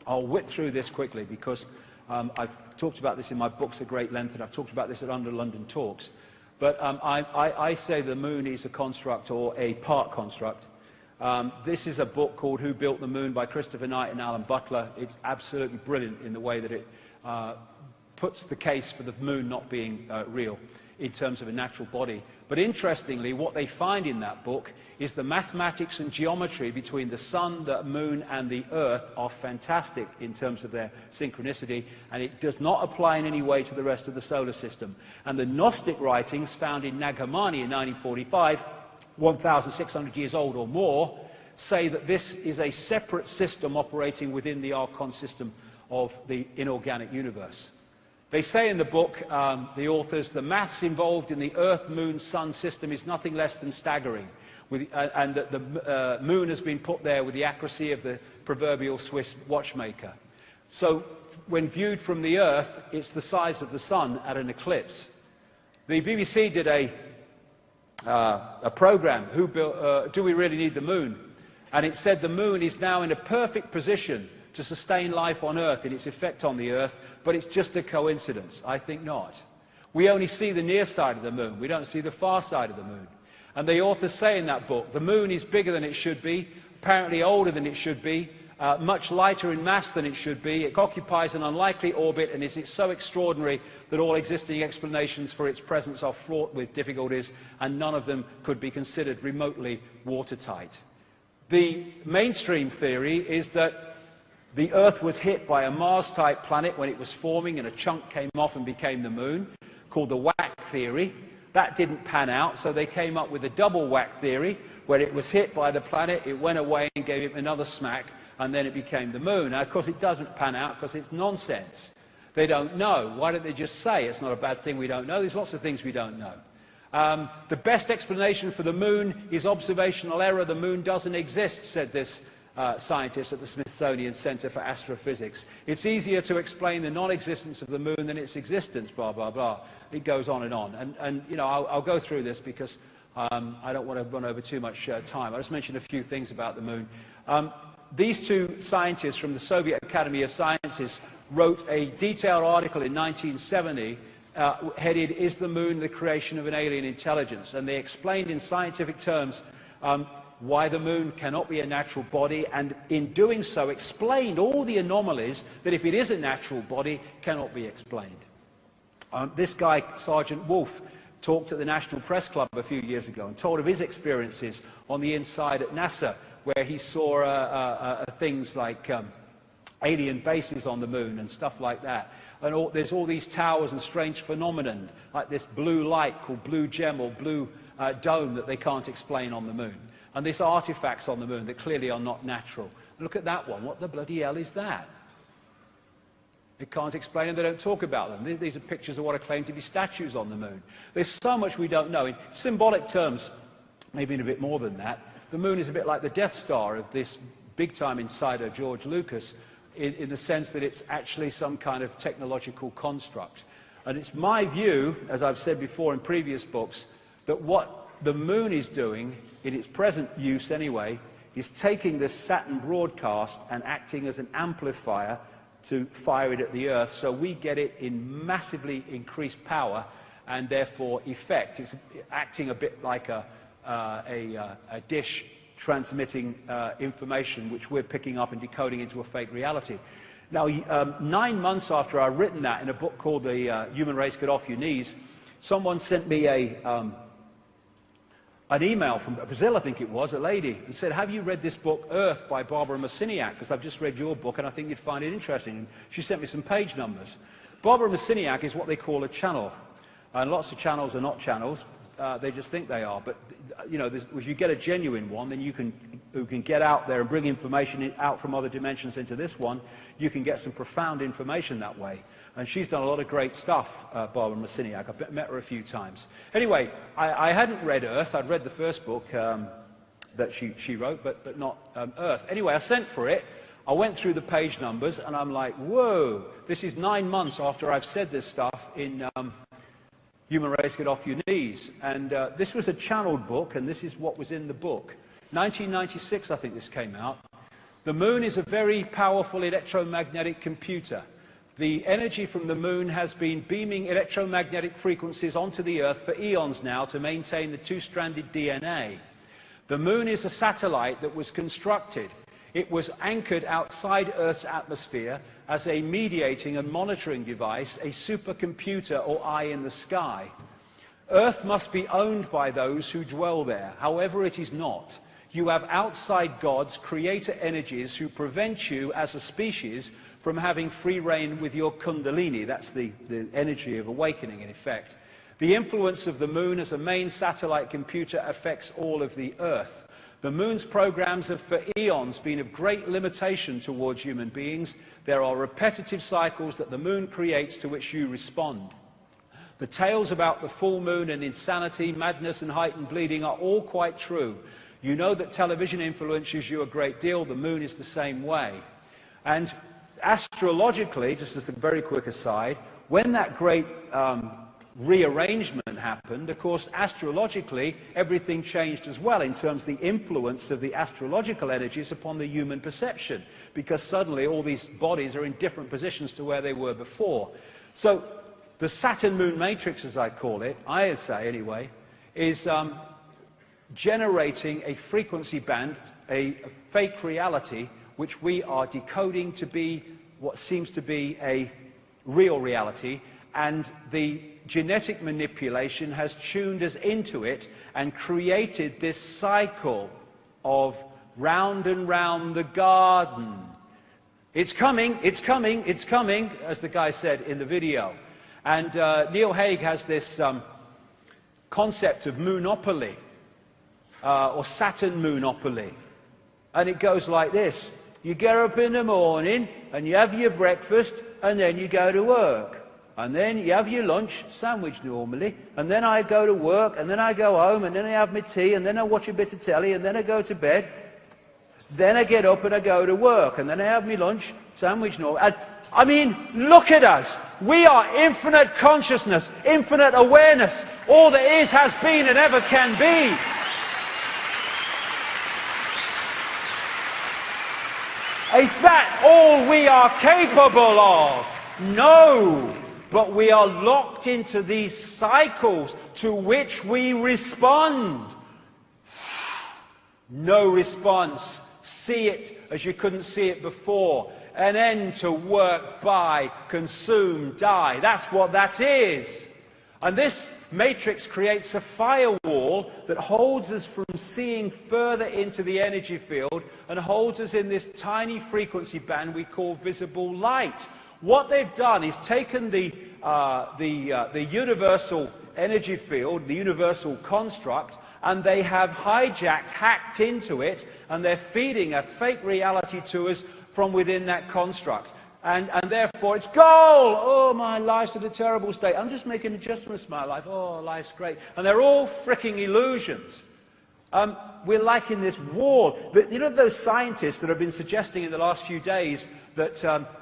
I'll whip through this quickly because I've talked about this in my books at great length, and I've talked about this at Under London Talks. But I say the moon is a construct or a part construct. This is a book called Who Built the Moon by Christopher Knight and Alan Butler. It's absolutely brilliant in the way that it puts the case for the moon not being real in terms of a natural body. But interestingly, what they find in that book is the mathematics and geometry between the sun, the moon and the earth are fantastic in terms of their synchronicity, and it does not apply in any way to the rest of the solar system. And the Gnostic writings found in Nag Hammadi in 1945, 1,600 years old or more, say that this is a separate system operating within the Archon system of the inorganic universe. They say in the book, the authors, the maths involved in the Earth-Moon-Sun system is nothing less than staggering, and that the moon has been put there with the accuracy of the proverbial Swiss watchmaker. So when viewed from the Earth, it's the size of the sun at an eclipse. The BBC did a program, Do We Really Need the Moon? And it said the moon is now in a perfect position to sustain life on Earth in its effect on the Earth, but it's just a coincidence. I think not. We only see the near side of the moon. We don't see the far side of the moon. And the authors say in that book, the moon is bigger than it should be, apparently older than it should be, much lighter in mass than it should be. It occupies an unlikely orbit and is so extraordinary that all existing explanations for its presence are fraught with difficulties, and none of them could be considered remotely watertight. The mainstream theory is that the Earth was hit by a Mars-type planet when it was forming, and a chunk came off and became the moon, called the whack theory. That didn't pan out, so they came up with a double whack theory, where it was hit by the planet, it went away and gave it another smack, and then it became the moon. Now, of course, it doesn't pan out because it's nonsense. They don't know. Why don't they just say it's not a bad thing we don't know? There's lots of things we don't know. The best explanation for the moon is observational error. The moon doesn't exist, said this scientist at the Smithsonian Center for Astrophysics. It's easier to explain the non-existence of the moon than its existence, blah, blah, blah. It goes on and on. And you know, I'll go through this because I don't want to run over too much time. I'll just mention a few things about the moon. These two scientists from the Soviet Academy of Sciences wrote a detailed article in 1970 headed, "Is the Moon the Creation of an Alien Intelligence?" And they explained in scientific terms why the moon cannot be a natural body, and in doing so explained all the anomalies that, if it is a natural body, cannot be explained. This guy, Sergeant Wolf, talked at the National Press Club a few years ago and told of his experiences on the inside at NASA, where he saw things like alien bases on the moon and stuff like that. And there's all these towers and strange phenomenon, like this blue light called blue gem or blue dome that they can't explain on the moon. And these artifacts on the moon that clearly are not natural. Look at that one. What the bloody hell is that? They can't explain them. They don't talk about them. These are pictures of what are claimed to be statues on the moon. There's so much we don't know. In symbolic terms, maybe in a bit more than that, the moon is a bit like the Death Star of this big-time insider, George Lucas, in the sense that it's actually some kind of technological construct. And it's my view, as I've said before in previous books, that what the moon is doing, in its present use anyway, is taking this Saturn broadcast and acting as an amplifier to fire it at the Earth, so we get it in massively increased power and therefore effect. It's acting a bit like a dish transmitting information which we're picking up and decoding into a fake reality. Now, 9 months after I'd written that in a book called The Human Race Get Off Your Knees, someone sent me an email from Brazil, I think it was, a lady, and said, "Have you read this book, Earth, by Barbara Marciniak? Because I've just read your book and I think you'd find it interesting." And she sent me some page numbers. Barbara Marciniak is what they call a channel. And lots of channels are not channels. They just think they are. But, you know, if you get a genuine one, then you can get out there and bring information out from other dimensions into this one. You can get some profound information that way. And she's done a lot of great stuff, Barbara Marciniak. I've met her a few times. Anyway, I hadn't read Earth. I'd read the first book that she wrote, but not Earth. Anyway, I sent for it. I went through the page numbers, and I'm like, whoa, this is 9 months after I've said this stuff in Human Race Get Off Your Knees. And this was a channeled book, and this is what was in the book. 1996, I think this came out. The moon is a very powerful electromagnetic computer. The energy from the moon has been beaming electromagnetic frequencies onto the Earth for eons now to maintain the two-stranded DNA. The moon is a satellite that was constructed. It was anchored outside Earth's atmosphere as a mediating and monitoring device, a supercomputer or eye in the sky. Earth must be owned by those who dwell there. However, it is not. You have outside gods, creator energies, who prevent you as a species from having free reign with your kundalini. That's the energy of awakening, in effect. The influence of the moon as a main satellite computer affects all of the Earth. The moon's programs have for eons been of great limitation towards human beings. There are repetitive cycles that the moon creates to which you respond. The tales about the full moon and insanity, madness and heightened bleeding are all quite true. You know that television influences you a great deal. The moon is the same way. And astrologically, just as a very quick aside, when that great rearrangement happened, of course, astrologically, everything changed as well in terms of the influence of the astrological energies upon the human perception, because suddenly all these bodies are in different positions to where they were before. So the Saturn-Moon matrix, as I call it, I say anyway, is generating a frequency band, a fake reality, which we are decoding to be what seems to be a real reality, and the genetic manipulation has tuned us into it and created this cycle of round and round the garden. It's coming, it's coming, it's coming, as the guy said in the video. And Neil Haig has this concept of moonopoly, or Saturn moonopoly. And it goes like this. You get up in the morning and you have your breakfast and then you go to work. And then you have your lunch, sandwich normally, and then I go to work, and then I go home, and then I have my tea, and then I watch a bit of telly, and then I go to bed. Then I get up and I go to work, and then I have my lunch, sandwich normal. And, I mean, look at us. We are infinite consciousness, infinite awareness. All that is, has been, and ever can be. Is that all we are capable of? No. But we are locked into these cycles to which we respond. No response. See it as you couldn't see it before. An end to work, buy, consume, die. That's what that is. And this matrix creates a firewall that holds us from seeing further into the energy field and holds us in this tiny frequency band we call visible light. What they've done is taken the universal energy field, the universal construct, and they have hijacked, hacked into it, and they're feeding a fake reality to us from within that construct. And therefore it's gold! Oh, my life's in a terrible state. I'm just making adjustments to my life. Oh, life's great. And they're all fricking illusions. We're like in this wall. You know those scientists that have been suggesting in the last few days that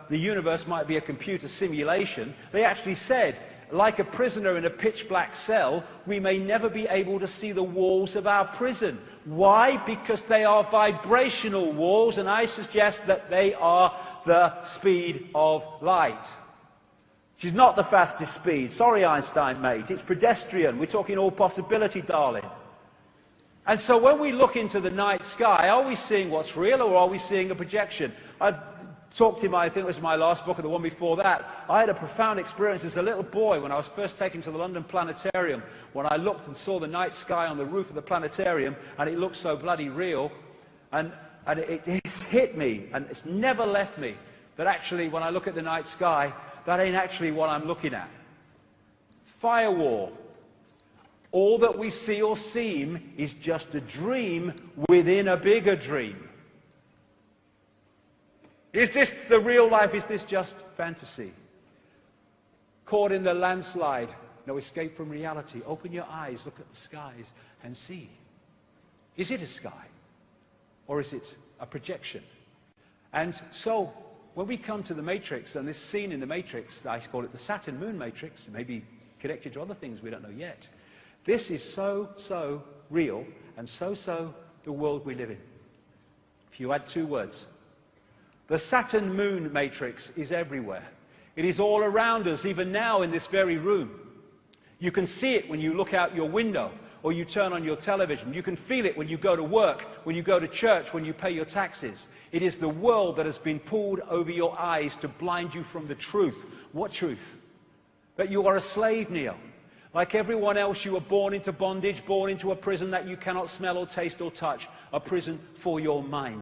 the universe might be a computer simulation? They actually said, like a prisoner in a pitch-black cell, we may never be able to see the walls of our prison. Why? Because they are vibrational walls, and I suggest that they are the speed of light. Which is not the fastest speed. Sorry, Einstein, mate. It's pedestrian. We're talking all possibility, darling. And so when we look into the night sky, are we seeing what's real, or are we seeing a projection? I talked to him, I think it was my last book, or the one before that. I had a profound experience as a little boy when I was first taken to the London Planetarium, when I looked and saw the night sky on the roof of the planetarium, and it looked so bloody real. And it hit me, and it's never left me, that actually when I look at the night sky, that ain't actually what I'm looking at. Firewall. All that we see or seem is just a dream within a bigger dream. Is this the real life? Is this just fantasy? Caught in the landslide, no escape from reality. Open your eyes, look at the skies and see. Is it a sky? Or is it a projection? And so, when we come to the Matrix, and this scene in the Matrix, I call it the Saturn-Moon Matrix, it may be connected to other things we don't know yet. This is so real, and so the world we live in. If you add two words, The Saturn moon matrix is everywhere. It is all around us, even now in this very room. You can see it when you look out your window or you turn on your television. You can feel it when you go to work, when you go to church, when you pay your taxes. It is the world that has been pulled over your eyes to blind you from the truth. What truth? That you are a slave, Neil. Like everyone else, you were born into bondage, born into a prison that you cannot smell or taste or touch, a prison for your mind.